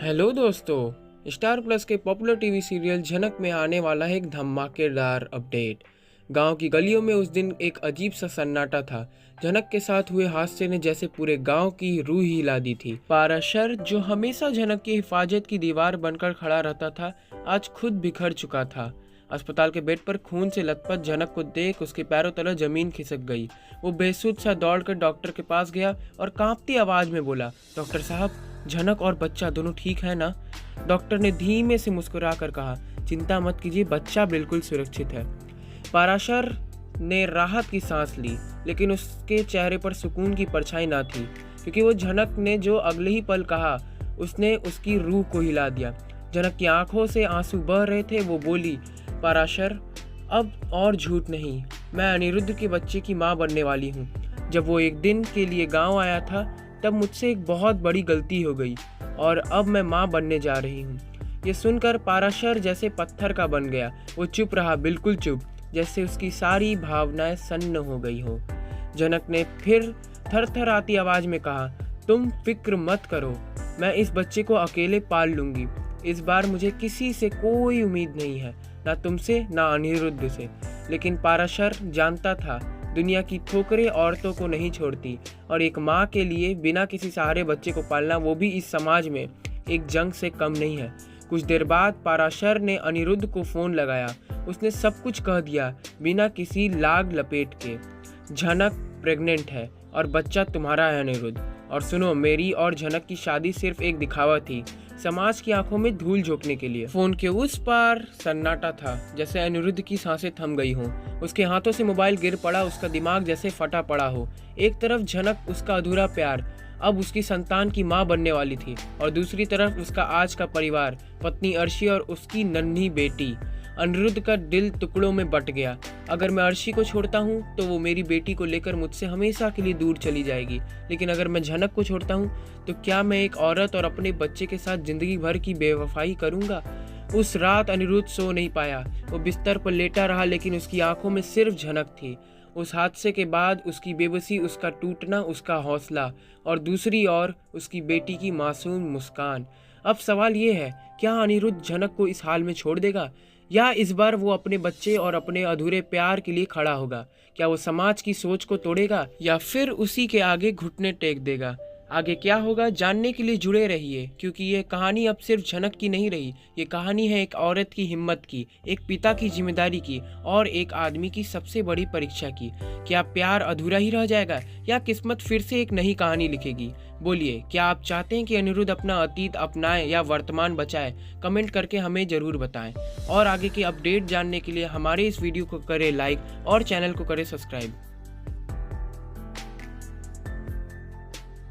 Hello दोस्तों, star plus के popular TV serial झनक में आने वाला है एक धमाकेदार अपडेट। गांव की गलियों में उस दिन एक अजीब सा सन्नाटा था। झनक के साथ हुए हादसे ने जैसे पूरे गांव की रूह ही हिला दी थी। पाराशर, जो हमेशा झनक की हिफाजत की दीवार बनकर खड़ा रहता था, आज खुद बिखर चुका था। अस्पताल के बेड पर खून से लथपथ झनक को देख उसके पैरों तले जमीन खिसक गई। वो बेसुध सा दौड़कर डॉक्टर के पास गया और कांपती आवाज में बोला, डॉक्टर साहब, झनक और बच्चा दोनों ठीक है ना? डॉक्टर ने धीमे से मुस्कुराकर कहा, चिंता मत कीजिए, बच्चा बिल्कुल सुरक्षित है। पाराशर ने राहत की सांस ली, लेकिन उसके चेहरे पर सुकून की परछाई ना थी, क्योंकि वो झनक ने जो अगले ही पल कहा उसने उसकी रूह को हिला दिया। झनक की आंखों से आंसू बह रहे थे। वो बोली, पाराशर, अब और झूठ नहीं, मैं अनिरुद्ध के बच्चे की माँ बनने वाली हूँ। जब वो एक दिन के लिए गाँव आया था, तब मुझसे एक बहुत बड़ी गलती हो गई और अब मैं माँ बनने जा रही हूँ। ये सुनकर पाराशर जैसे पत्थर का बन गया। वो चुप रहा, बिल्कुल चुप, जैसे उसकी सारी भावनाएं सन्न हो गई हो। जनक ने फिर थरथराती आवाज में कहा, तुम फिक्र मत करो, मैं इस बच्चे को अकेले पाल लूंगी। इस बार मुझे किसी से कोई उम्मीद नहीं है, ना तुमसे ना अनिरुद्ध से। लेकिन पाराशर जानता था, दुनिया की ठोकरें औरतों को नहीं छोड़ती, और एक माँ के लिए बिना किसी सहारे बच्चे को पालना, वो भी इस समाज में, एक जंग से कम नहीं है। कुछ देर बाद पाराशर ने अनिरुद्ध को फोन लगाया। उसने सब कुछ कह दिया, बिना किसी लाग लपेट के। झनक प्रेग्नेंट है और बच्चा तुम्हारा है अनिरुद्ध। और सुनो, मेरी और झनक की शादी सिर्फ एक दिखावा थी, समाज की आंखों में धूल झोंकने के लिए। फोन के उस पार सन्नाटा था, जैसे अनिरुद्ध की सांसें थम गई हों। उसके हाथों से मोबाइल गिर पड़ा, उसका दिमाग जैसे फटा पड़ा हो। एक तरफ झनक, उसका अधूरा प्यार, अब उसकी संतान की मां बनने वाली थी, और दूसरी तरफ उसका आज का परिवार, पत्नी अर्शी और उसकी नन्ही बेटी। अनिरुद्ध का दिल टुकड़ों में बट गया। अगर मैं अर्शी को छोड़ता हूँ तो वो मेरी बेटी को लेकर मुझसे हमेशा के लिए दूर चली जाएगी, लेकिन अगर मैं झनक को छोड़ता हूँ तो क्या मैं एक औरत और अपने बच्चे के साथ जिंदगी भर की बेवफाई करूँगा? उस रात अनिरुद्ध सो नहीं पाया। वो बिस्तर पर लेटा रहा, लेकिन उसकी आंखों में सिर्फ झनक थी। उस हादसे के बाद उसकी बेबसी, उसका टूटना, उसका हौसला, और दूसरी ओर उसकी बेटी की मासूम मुस्कान। अब सवाल ये है, क्या अनिरुद्ध झनक को इस हाल में छोड़ देगा, या इस बार वो अपने बच्चे और अपने अधूरे प्यार के लिए खड़ा होगा? क्या वो समाज की सोच को तोड़ेगा, या फिर उसी के आगे घुटने टेक देगा? आगे क्या होगा, जानने के लिए जुड़े रहिए, क्योंकि ये कहानी अब सिर्फ झनक की नहीं रही। ये कहानी है एक औरत की हिम्मत की, एक पिता की जिम्मेदारी की, और एक आदमी की सबसे बड़ी परीक्षा की। क्या प्यार अधूरा ही रह जाएगा, या किस्मत फिर से एक नई कहानी लिखेगी? बोलिए, क्या आप चाहते हैं कि अनिरुद्ध अपना अतीत अपनाए या वर्तमान बचाए? कमेंट करके हमें जरूर बताएं। और आगे की अपडेट जानने के लिए हमारे इस वीडियो को करें लाइक और चैनल को करें सब्सक्राइब।